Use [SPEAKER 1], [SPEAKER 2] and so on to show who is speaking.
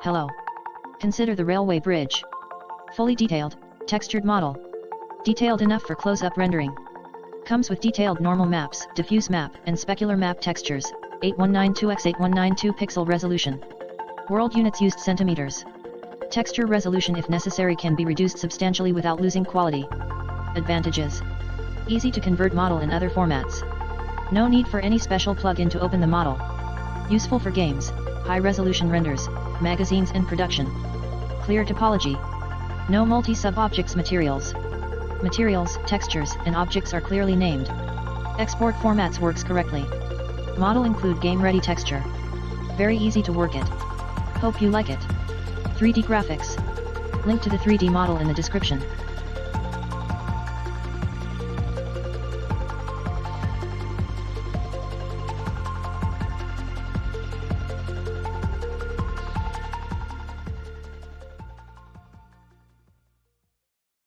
[SPEAKER 1] Hello. Consider the railway bridge. Fully detailed, textured model. Detailed enough for close-up rendering. Comes with detailed normal maps, diffuse map, and specular map textures, 8192x8192 pixel resolution. World units used centimeters. Texture resolution if necessary can be reduced substantially without losing quality. Advantages. Easy to convert model in other formats. No need for any special plug-in to open the model. Useful for games, high-resolution renders, magazines and production. Clear topology. No multi-sub-objects materials. Materials, textures, and objects are clearly named. Export formats works correctly. Model include game-ready texture. Very easy to work it. Hope you like it. 3D graphics. Link to the 3D model in the description.